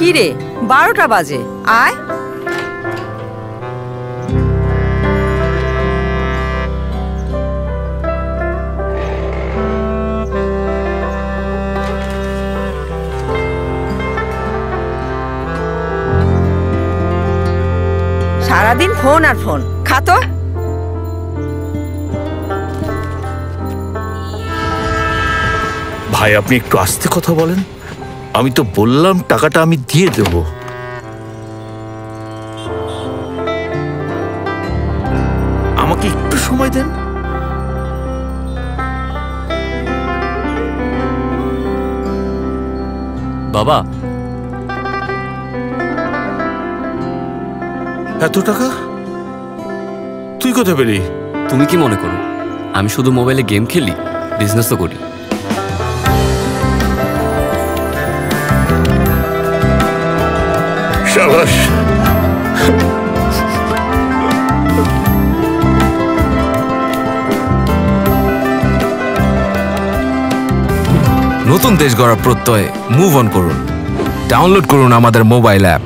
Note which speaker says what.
Speaker 1: কি রে 12টা বাজে, আয়। সারাদিন ফোন আর ফোন, খাতো।
Speaker 2: ভাই আপনি একটু আস্তে কথা বলেন। আমি তো বললাম টাকাটা আমি দিয়ে দেব। আমাকে একটু সময় দেন।
Speaker 3: বাবা,
Speaker 2: এত টাকা তুই কোথায় পেলি?
Speaker 3: তুমি কি মনে করো আমি শুধু মোবাইলে গেম খেলি? বিজনেসও করি।
Speaker 2: শাবাশ।
Speaker 4: নতুন দেশ গড়ার প্রত্যয়ে মুভ অন করুন। ডাউনলোড করুন আমাদের মোবাইল অ্যাপ।